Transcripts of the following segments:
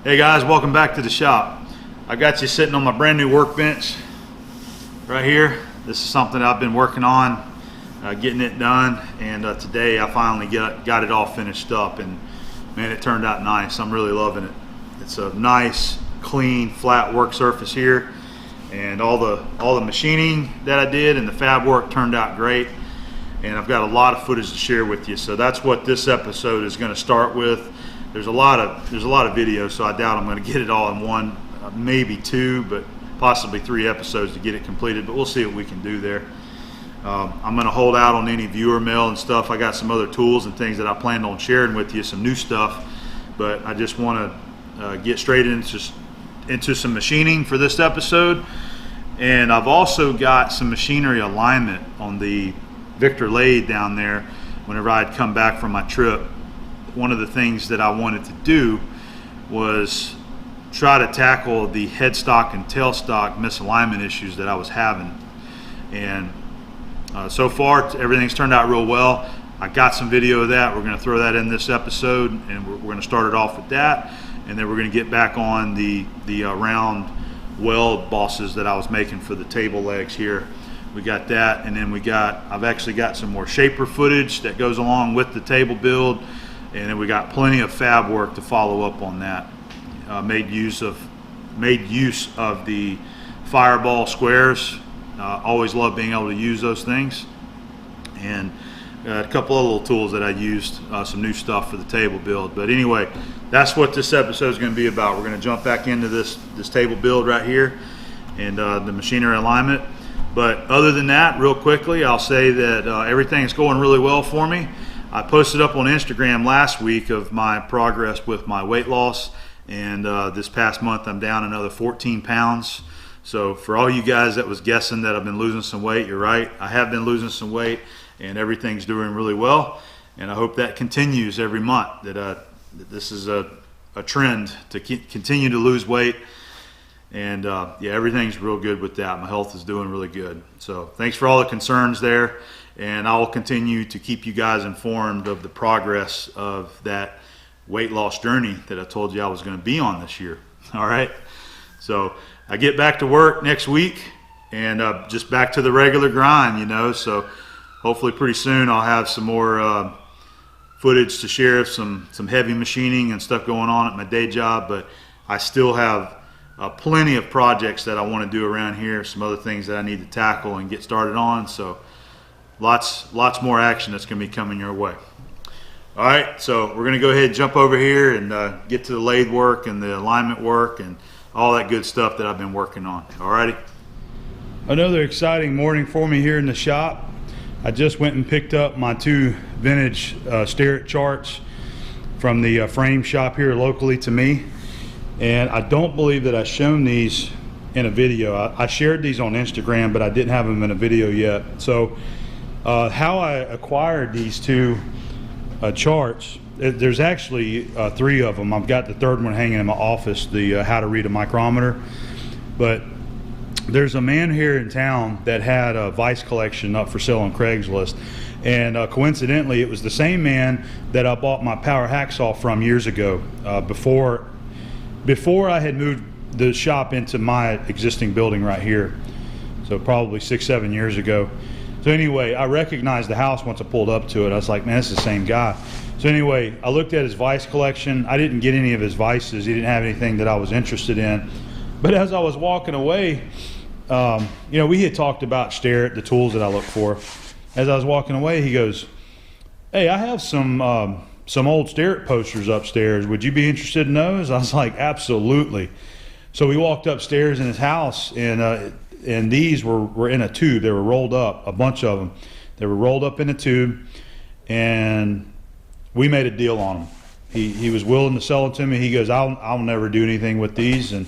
Hey guys, welcome back to the shop. I got you sitting on my brand new workbench right here. This is something I've been working on, getting it done, and today I finally got it all finished up, and man, it turned out nice. I'm really loving it. It's a nice, clean, flat work surface here, and all the machining that I did and the fab work turned out great, and I've got a lot of footage to share with you. So that's what this episode is going to start with. There's a lot of videos, so I doubt I'm going to get it all in one, maybe two, but possibly 3 episodes to get it completed, but we'll see what we can do there. I'm going to hold out on any viewer mail and stuff. I got some other tools and things that I planned on sharing with you, some new stuff, but I just want to get straight into some machining for this episode. And I've also got some machinery alignment on the Victor lathe down there whenever I'd come back from my trip. One of the things that I wanted to do was try to tackle the headstock and tailstock misalignment issues that I was having. And so far, everything's turned out real well. I got some video of that. We're going to throw that in this episode, and we're going to start it off with that. And then we're going to get back on the round weld bosses that I was making for the table legs here. We got that, and then I've actually got some more shaper footage that goes along with the table build. And then we got plenty of fab work to follow up on that. Made use of the fireball squares. Always love being able to use those things. And a couple of little tools that I used, some new stuff for the table build. But anyway, that's what this episode is going to be about. We're going to jump back into this table build right here and the machinery alignment. But other than that, real quickly, I'll say that everything is going really well for me. I posted up on Instagram last week of my progress with my weight loss, and this past month I'm down another 14 pounds. So for all you guys that was guessing that I've been losing some weight, you're right. I have been losing some weight, and everything's doing really well. And I hope that continues every month, that this is a trend to continue to lose weight. And yeah, everything's real good with that. My health is doing really good. So thanks for all the concerns there. And I will continue to keep you guys informed of the progress of that weight loss journey that I told you I was going to be on this year. All right. So I get back to work next week and just back to the regular grind, you know. So hopefully pretty soon I'll have some more footage to share of some heavy machining and stuff going on at my day job. But I still have plenty of projects that I want to do around here, some other things that I need to tackle and get started on. So lots more action that's going to be coming your way. All right, so we're going to go ahead and jump over here and get to the lathe work and the alignment work and all that good stuff that I've been working on. All righty. Another exciting morning for me here in the shop. I just went and picked up my 2 vintage Starrett charts from the frame shop here locally to me. And I don't believe that I've shown these in a video. I shared these on Instagram, but I didn't have them in a video yet. So how I acquired these 2 charts, there's actually 3 of them. I've got the 3rd one hanging in my office, the how to read a micrometer. But there's a man here in town that had a vice collection up for sale on Craigslist. And coincidentally, it was the same man that I bought my power hacksaw from years ago, before I had moved the shop into my existing building right here. So probably 6-7 years ago. So anyway, I recognized the house once I pulled up to it. I was like, man, this is the same guy. So anyway, I looked at his vice collection. I didn't get any of his vices. He didn't have anything that I was interested in. But as I was walking away, you know, we had talked about Starrett, the tools that I look for. As I was walking away, he goes, hey, I have some old Starrett posters upstairs. Would you be interested in those? I was like, absolutely. So we walked upstairs in his house, and these were in a tube. They were rolled up, a bunch of them. They were rolled up in a tube, and we made a deal on them. He was willing to sell it to me. He goes, I'll never do anything with these, and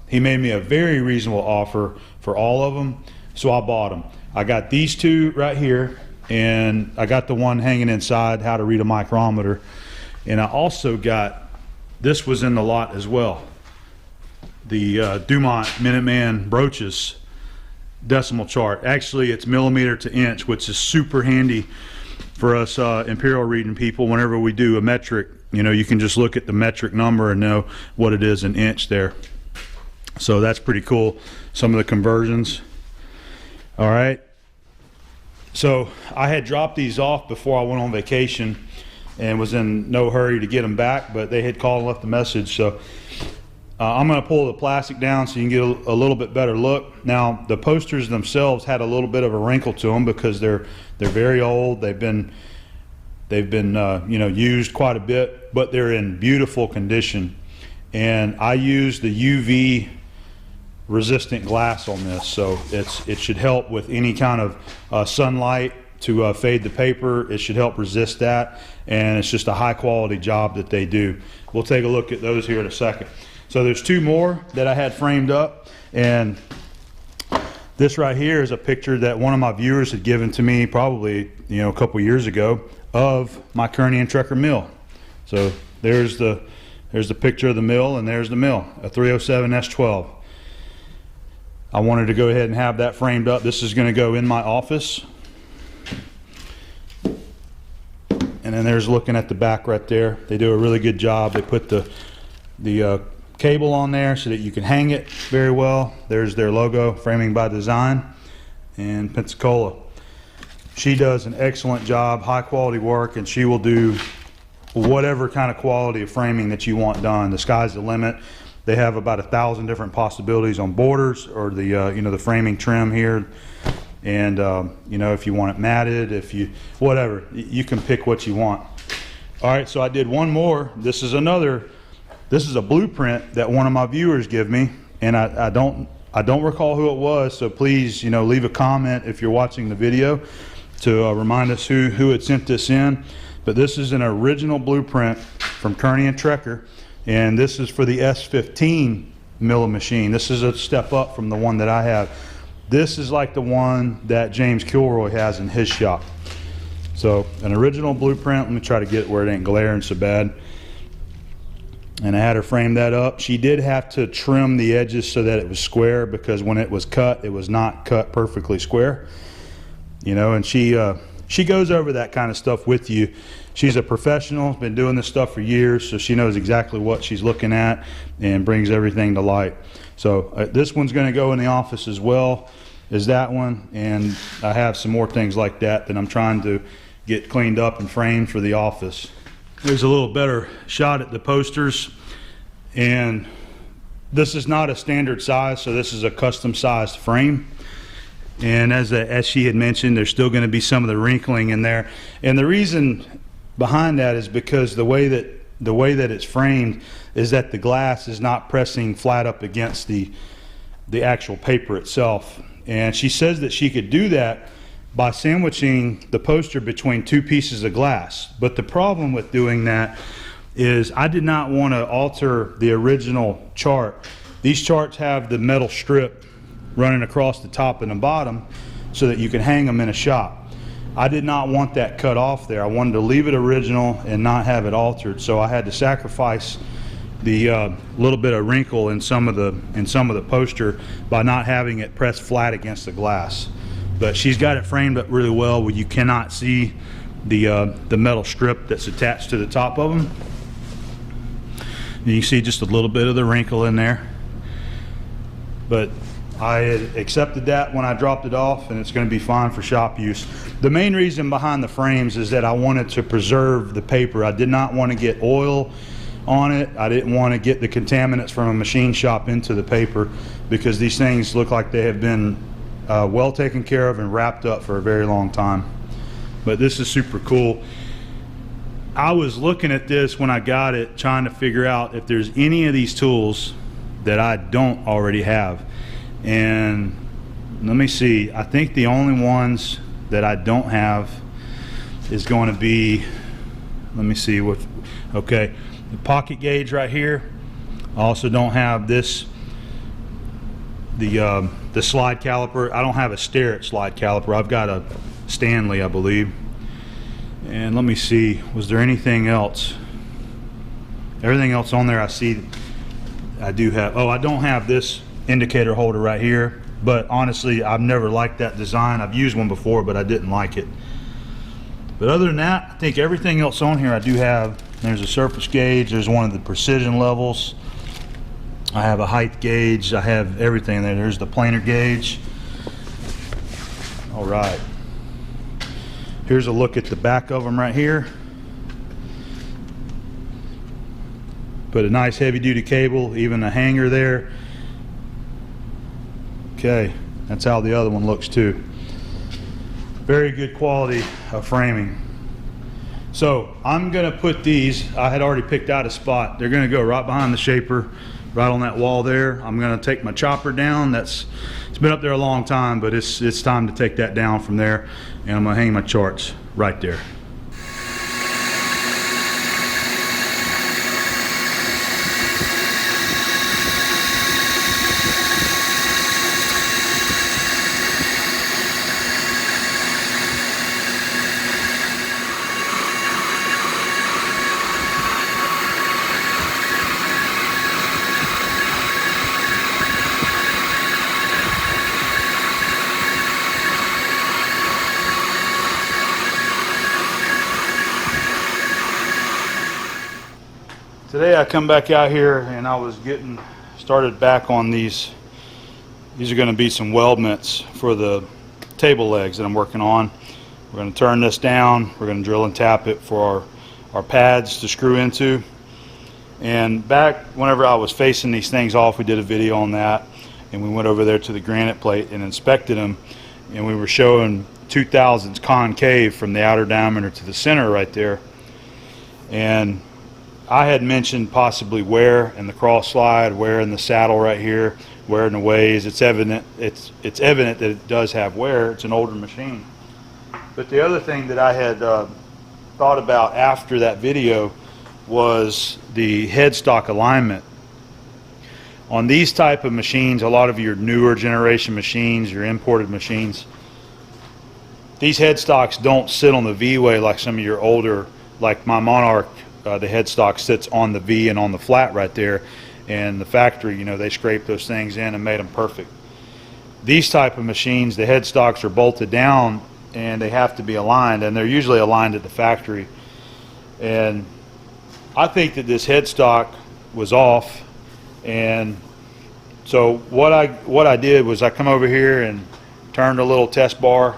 he made me a very reasonable offer for all of them, so I bought them. I got these 2 right here, and I got the one hanging inside, how to read a micrometer, and I also got, this was in the lot as well, the Dumont Minuteman Broaches decimal chart. Actually, it's millimeter to inch, which is super handy for us imperial reading people whenever we do a metric you know, you can just look at the metric number and know what it is in inch there. So that's pretty cool, some of the conversions. All right, so I had dropped these off before I went on vacation and was in no hurry to get them back, but they had called and left a message. So I'm going to pull the plastic down so you can get a little bit better look. Now the posters themselves had a little bit of a wrinkle to them because they're very old. They've been you know, used quite a bit, but they're in beautiful condition. And I used the UV resistant glass on this, so it should help with any kind of sunlight to fade the paper. It should help resist that, and it's just a high quality job that they do. We'll take a look at those here in a second. So there's two more that I had framed up, and this right here is a picture that one of my viewers had given to me probably, you know, a couple years ago of my Kearney and Trecker mill. So there's the picture of the mill, and there's the mill, a 307 S12. I wanted to go ahead and have that framed up. This is going to go in my office. And then there's looking at the back right there. They do a really good job. They put the cable on there so that you can hang it very well. There's their logo, Framing by Design, and Pensacola. She does an excellent job, high quality work, and she will do whatever kind of quality of framing that you want done. The sky's the limit. They have about 1,000 different possibilities on borders or the you know, the framing trim here, and you know, if you want it matted, if you whatever, you can pick what you want. All right, so I did one more. This is a blueprint that one of my viewers gave me, and I don't recall who it was, so please, you know, leave a comment if you're watching the video to remind us who had sent this in. But this is an original blueprint from Kearney and Trecker, and this is for the S15 milling machine. This is a step up from the one that I have. This is like the one that James Kilroy has in his shop. So an original blueprint. Let me try to get it where it ain't glaring so bad. And I had her frame that up. She did have to trim the edges so that it was square, because when it was cut, it was not cut perfectly square. You know, and she goes over that kind of stuff with you. She's a professional, been doing this stuff for years, so she knows exactly what she's looking at and brings everything to light. So this one's going to go in the office as well as that one, and I have some more things like that I'm trying to get cleaned up and framed for the office. There's a little better shot at the posters, and this is not a standard size, so this is a custom sized frame. And as she had mentioned, there's still going to be some of the wrinkling in there, and the reason behind that is because the way that it's framed is that the glass is not pressing flat up against the actual paper itself. And she says that she could do that by sandwiching the poster between two pieces of glass. But the problem with doing that is I did not want to alter the original chart. These charts have the metal strip running across the top and the bottom so that you can hang them in a shop. I did not want that cut off there. I wanted to leave it original and not have it altered, so I had to sacrifice the little bit of wrinkle in some of the poster by not having it pressed flat against the glass. But she's got it framed up really well where you cannot see the metal strip that's attached to the top of them. And you see just a little bit of the wrinkle in there. But I had accepted that when I dropped it off, and it's going to be fine for shop use. The main reason behind the frames is that I wanted to preserve the paper. I did not want to get oil on it. I didn't want to get the contaminants from a machine shop into the paper, because these things look like they have been well taken care of and wrapped up for a very long time. But this is super cool. I was looking at this when I got it, trying to figure out if there's any of these tools that I don't already have. And let me see, I think the only ones that I don't have is going to be, let me see what, okay, the pocket gauge right here. I also don't have this, the slide caliper. I don't have a Starrett slide caliper. I've got a Stanley, I believe. And let me see, was there anything else? Everything else on there I see I do have. Oh, I don't have this indicator holder right here, but honestly I've never liked that design. I've used one before, but I didn't like it. But other than that, I think everything else on here I do have There's a surface gauge. There's one of the precision levels. I have a height gauge. I have everything there. There's the planer gauge. All right. Here's a look at the back of them right here. Put a nice heavy duty cable, even a hanger there. Okay, that's how the other one looks too. Very good quality of framing. So I'm gonna put these, I had already picked out a spot. They're gonna go right behind the shaper, right on that wall there. I'm gonna take my chopper down. It's been up there a long time, but it's time to take that down from there. And I'm gonna hang my charts right there. Today I come back out here and I was getting started back on these. These are going to be some weldments for the table legs that I'm working on. We're going to turn this down. We're going to drill and tap it for our pads to screw into. And back whenever I was facing these things off, we did a video on that, and we went over there to the granite plate and inspected them, and we were showing 2000s concave from the outer diameter to the center right there. And I had mentioned possibly wear in the cross slide, wear in the saddle right here, wear in the ways. It's evident that it does have wear. It's an older machine. But the other thing that I had thought about after that video was the headstock alignment. On these type of machines, a lot of your newer generation machines, your imported machines, these headstocks don't sit on the V-way like some of your older, like my Monarch. The headstock sits on the V and on the flat right there, and the factory, you know, they scraped those things in and made them perfect. These type of machines, the headstocks are bolted down and they have to be aligned, and they're usually aligned at the factory. And I think that this headstock was off, and so what I did was I come over here and turned a little test bar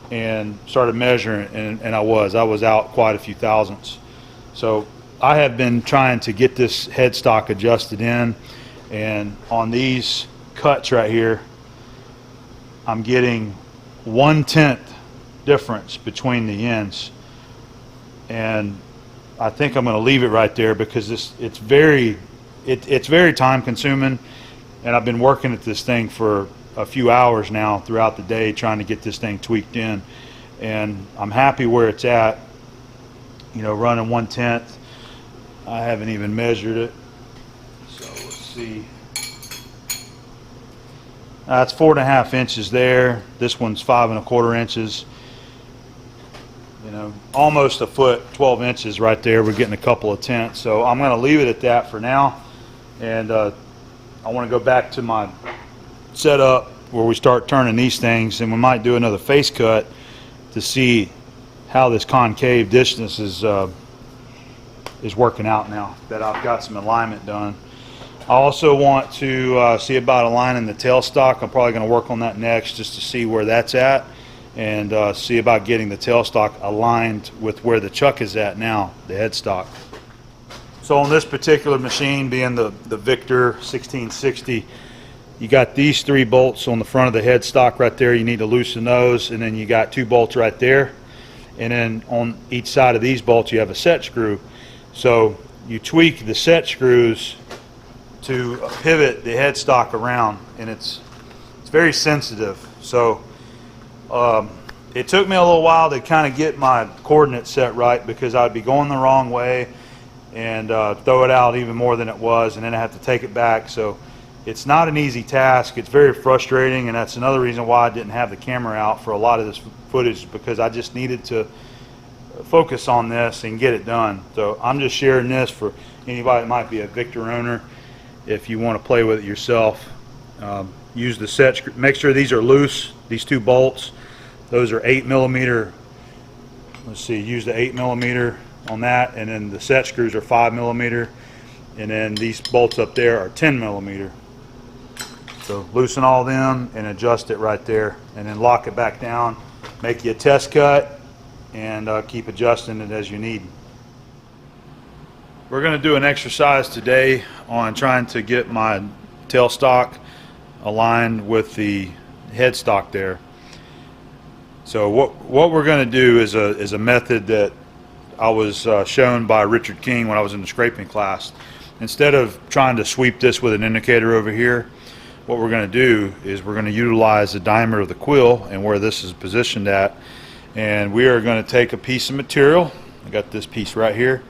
and started measuring, and I was out quite a few thousandths. So I have been trying to get this headstock adjusted in, and on these cuts right here, I'm getting 1/10 difference between the ends. And I think I'm going to leave it right there because it's very time consuming, and I've been working at this thing for a few hours now throughout the day trying to get this thing tweaked in, and I'm happy where it's at. You know, running 1/10. I haven't even measured it, so let's see. That's 4.5 inches there. This one's 5 1/4 inches. You know, almost a foot, 12 inches right there. We're getting a couple of tenths, so I'm going to leave it at that for now. And I want to go back to my setup where we start turning these things, and we might do another face cut to see how this concave distance is working out now that I've got some alignment done. I also want to see about aligning the tailstock. I'm probably going to work on that next just to see where that's at, and see about getting the tailstock aligned with where the chuck is at now, the headstock. So on this particular machine, being the Victor 1660, you got these 3 bolts on the front of the headstock right there. You need to loosen those, and then you got 2 bolts right there. And then on each side of these bolts you have a set screw. So you tweak the set screws to pivot the headstock around, and it's very sensitive. So it took me a little while to kind of get my coordinates set right, because I'd be going the wrong way and throw it out even more than it was, and then I have to take it back. So it's not an easy task. It's very frustrating, and that's another reason why I didn't have the camera out for a lot of this footage, because I just needed to focus on this and get it done. So I'm just sharing this for anybody that might be a Victor owner. If you want to play with it yourself, use the set screw. Make sure these are loose, these 2 bolts. Those are 8mm. Let's see, use the 8mm on that, and then the set screws are 5mm, and then these bolts up there are 10mm. So loosen all them and adjust it right there, and then lock it back down. Make you a test cut and keep adjusting it as you need. We're going to do an exercise today on trying to get my tailstock aligned with the headstock there. So what we're going to do is a method that I was shown by Richard King when I was in the scraping class. Instead of trying to sweep this with an indicator over here, what we're going to do is we're going to utilize the diameter of the quill and where this is positioned at, and we are going to take a piece of material. I got this piece right here.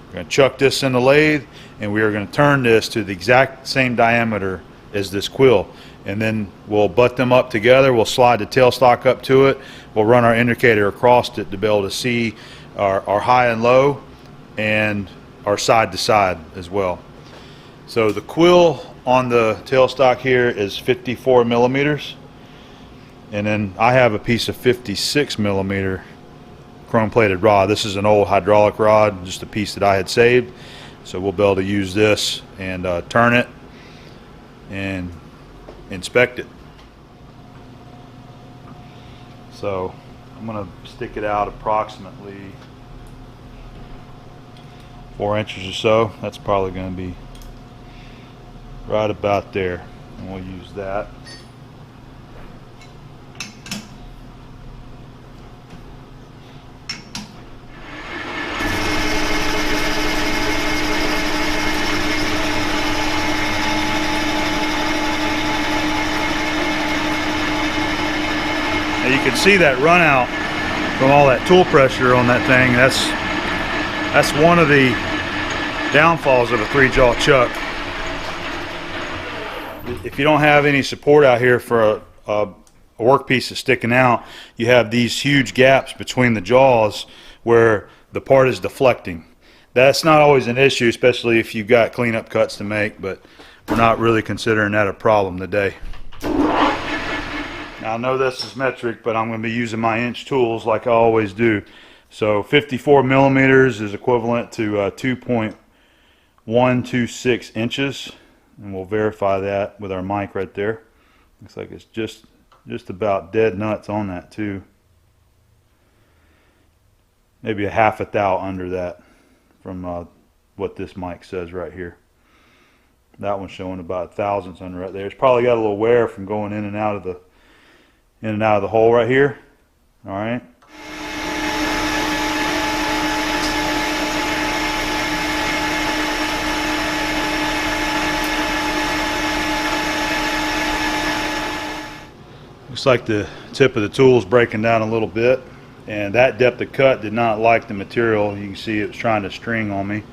We're going to chuck this in the lathe, and we are going to turn this to the exact same diameter as this quill, and then we'll butt them up together. We'll slide the tailstock up to it. We'll run our indicator across it to be able to see our high and low and our side to side as well. So the quill on the tailstock here is 54mm, and then I have a piece of 56mm chrome plated rod. This is an old hydraulic rod, just a piece that I had saved, so we'll be able to use this and turn it and inspect it. So I'm going to stick it out approximately 4 inches or so. That's probably going to be right about there, and we'll use that. Now you can see that run out from all that tool pressure on that thing. That's one of the downfalls of a 3-jaw chuck. If you don't have any support out here for a workpiece that's sticking out, you have these huge gaps between the jaws where the part is deflecting. That's not always an issue, especially if you've got cleanup cuts to make, but we're not really considering that a problem today. Now I know this is metric, but I'm going to be using my inch tools like I always do. So 54mm is equivalent to 2.126 inches. And we'll verify that with our mic right there. Looks like it's just about dead nuts on that too. Maybe a half a thou under that from what this mic says right here. That one's showing about thousandths under right there. It's probably got a little wear from going in and out of the hole right here. All right. Looks like the tip of the tool is breaking down a little bit, and that depth of cut did not like the material. You can see it was trying to string on me.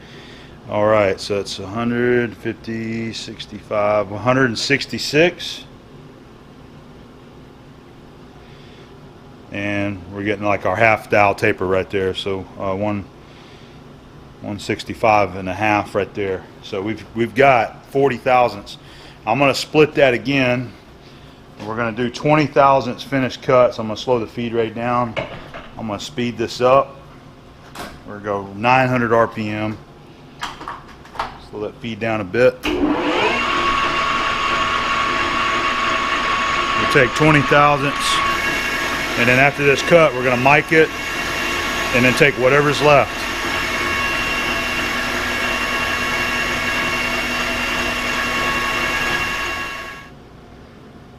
Alright, so it's 150, 65, 166, and we're getting like our half dowel taper right there, so 165 and a half right there. So we've got 40 thousandths. I'm going to split that again. We're going to do 20 thousandths finished cut, so I'm going to slow the feed rate down. I'm going to speed this up. We're going to go 900 RPM. Slow that feed down a bit. We'll take 20 thousandths, and then after this cut, we're going to mic it, and then take whatever's left.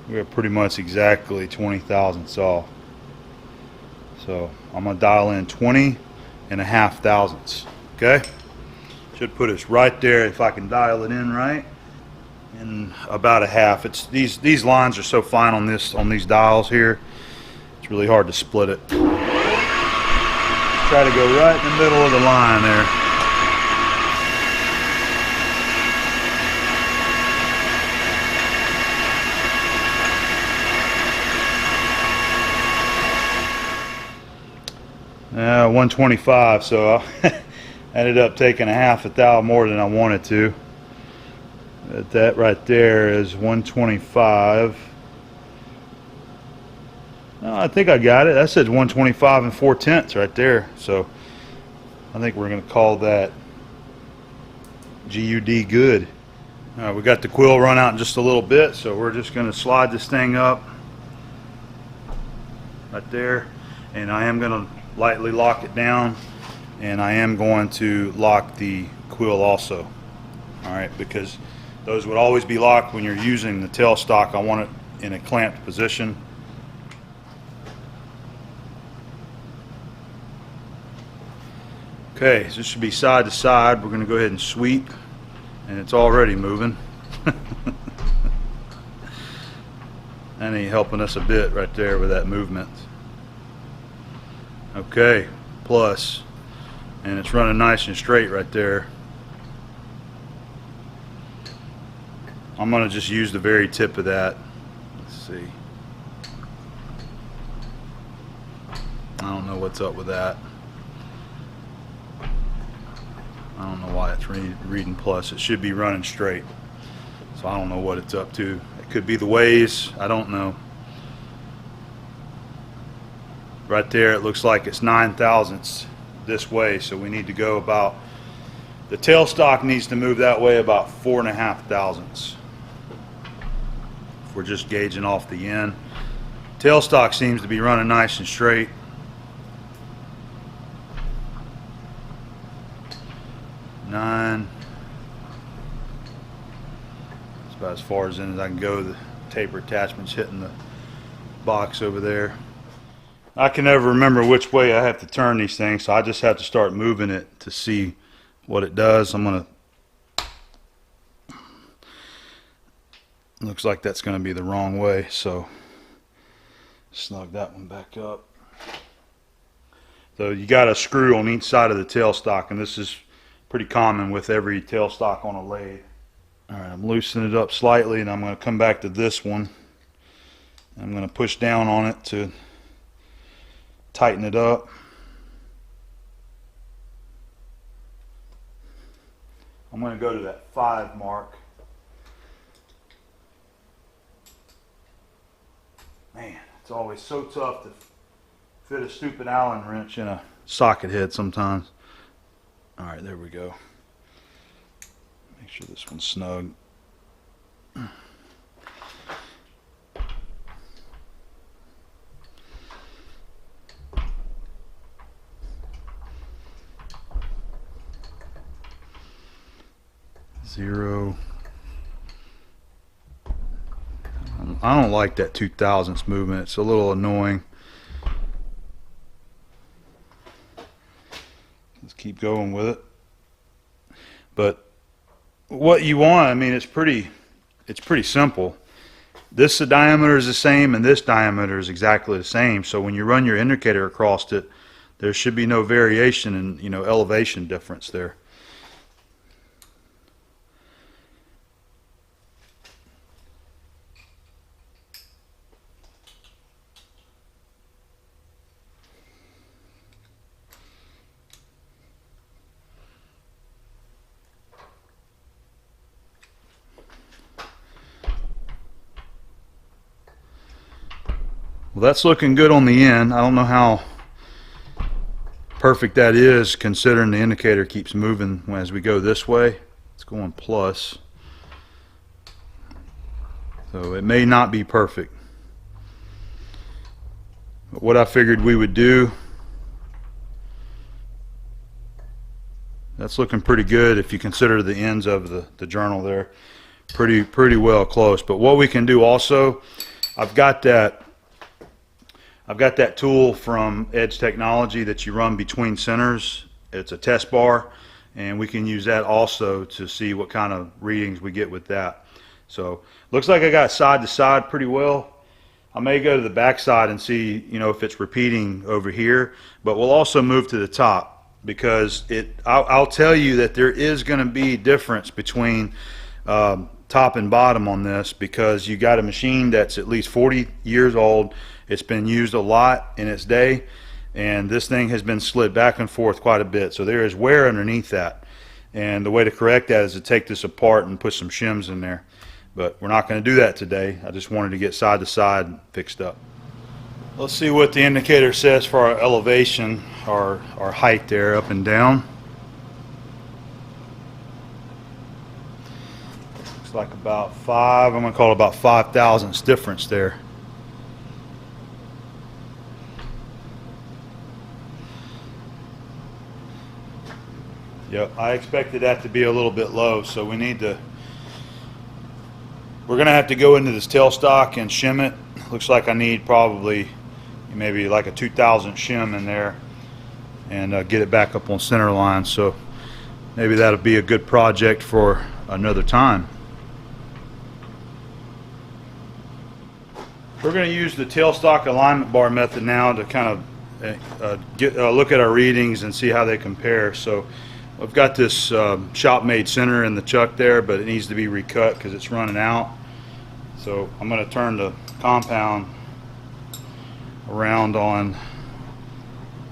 We're pretty much exactly 20 thousandths off. So I'm going to dial in 20.5 thousandths. Okay? Should put us right there if I can dial it in right. And about a half. It's these lines are so fine on these dials here. It's really hard to split it. Try to go right in the middle of the line there. Yeah, 125, so I ended up taking a half a thou more than I wanted to. But that right there is 125. No, I think I got it. That says 125 and 4/10 right there. So I think we're going to call that GUD good. We got the quill run out in just a little bit, so we're just going to slide this thing up right there, and I am going to lightly lock it down, and I am going to lock the quill also. Alright, because those would always be locked when you're using the tailstock. I want it in a clamped position. Okay, so this should be side to side. We're going to go ahead and sweep, and it's already moving. That ain't helping us a bit right there with that movement. Okay, plus, and it's running nice and straight right there. I'm going to just use the very tip of that. Let's see. I don't know what's up with that. I don't know why it's reading plus. It should be running straight. So I don't know what it's up to. It could be the ways. I don't know. Right there it looks like it's 9 thousandths this way, so we need to go about, the tailstock needs to move that way about 4.5 thousandths. If we're just gauging off the end. Tailstock seems to be running nice and straight. Nine. That's about as far as in as I can go. The taper attachment's hitting the box over there. I can never remember which way I have to turn these things, so I just have to start moving it to see what it does. I'm gonna, looks like that's gonna be the wrong way, so snug that one back up. So you got a screw on each side of the tailstock, and this is pretty common with every tailstock on a lathe. Alright, I'm loosening it up slightly, and I'm going to come back to this one. I'm going to push down on it to tighten it up. I'm going to go to that 5 mark. Man, it's always so tough to fit a stupid Allen wrench in a socket head sometimes. Alright, there we go. Make sure this one's snug. Zero. I don't like that 2 thousandths movement. It's a little annoying. Let's keep going with it. But what you want, I mean, it's pretty simple. This diameter is the same, and this diameter is exactly the same. So when you run your indicator across it, there should be no variation in, you know, elevation difference there. Well, that's looking good on the end. I don't know how perfect that is, considering the indicator keeps moving as we go this way. It's going plus. So it may not be perfect. But what I figured we would do, that's looking pretty good if you consider the ends of the journal there. Pretty well close. But what we can do also, I've got that tool from Edge Technology that you run between centers. It's a test bar, and we can use that also to see what kind of readings we get with that. So looks like I got side to side pretty well. I may go to the back side and see, you know, if it's repeating over here, but we'll also move to the top, because I'll tell you that there is going to be difference between top and bottom on this, because you got a machine that's at least 40 years old. It's been used a lot in its day, and this thing has been slid back and forth quite a bit, so there is wear underneath that. And the way to correct that is to take this apart and put some shims in there, but we're not going to do that today. I just wanted to get side to side fixed up. Let's see what the indicator says for our elevation, our height there, up and down. Looks like about I'm going to call it about 5 thousandths difference there. Yep, I expected that to be a little bit low, so we're going to have to go into this tailstock and shim it. Looks like I need probably maybe like a 2,000 shim in there and get it back up on center line, so maybe that'll be a good project for another time. We're going to use the tailstock alignment bar method now to kind of look at our readings and see how they compare. So I've got this shop-made center in the chuck there, but it needs to be recut because it's running out. So I'm going to turn the compound around on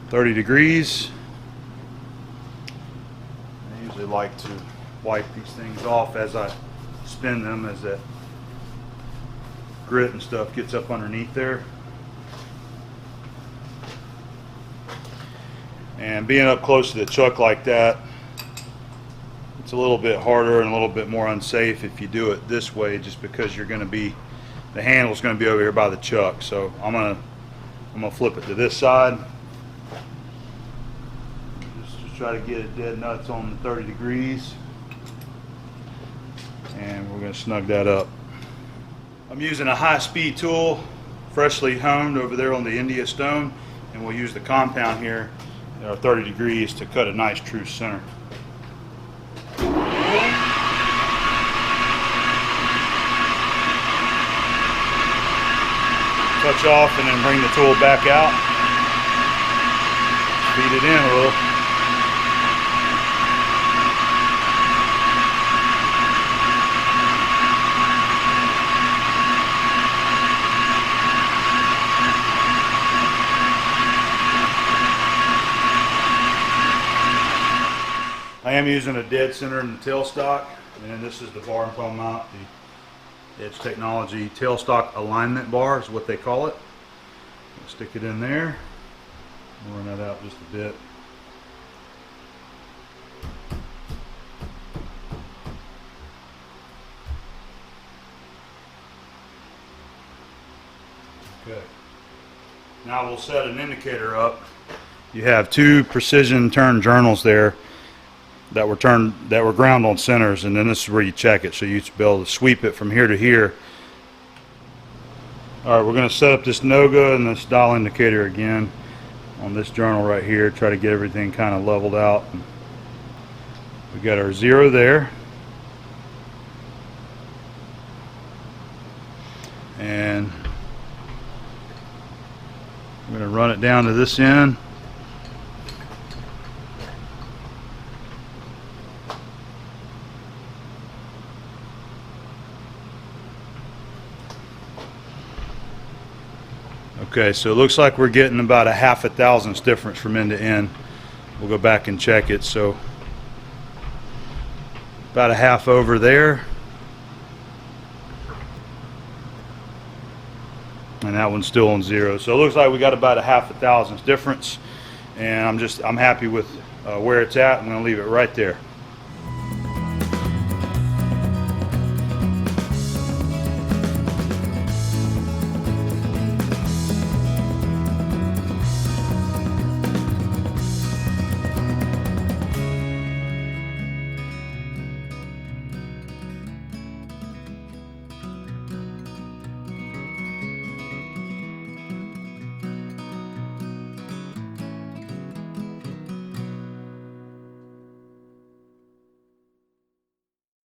30 degrees. I usually like to wipe these things off as I spin them, as that grit and stuff gets up underneath there. And being up close to the chuck like that, it's a little bit harder and a little bit more unsafe if you do it this way, just because you're going to be, the handle's going to be over here by the chuck. So I'm gonna flip it to this side. Just try to get it dead nuts on the 30 degrees. And we're going to snug that up. I'm using a high-speed tool, freshly honed over there on the India stone, and we'll use the compound here at 30 degrees to cut a nice true center. Touch off and then bring the tool back out. Speed it in a little. I am using a dead center in the tailstock, and then this is the bar I'm talking about, the Edge Technology Tailstock Alignment bar is what they call it. Stick it in there, run that out just a bit. Okay. Now we'll set an indicator up. You have two precision turn journals there that were ground on centers, and then this is where you check it, so you should be able to sweep it from here to here. Alright, we're going to set up this NOGA and this dial indicator again on this journal right here, try to get everything kind of leveled out. We got our 0 there, and I'm going to run it down to this end. Okay, so it looks like we're getting about a 1/2 thousandths difference from end to end. We'll go back and check it. So about a half over there, and that one's still on 0. So it looks like we got about a 1/2 thousandths difference, and I'm happy with where it's at. I'm going to leave it right there.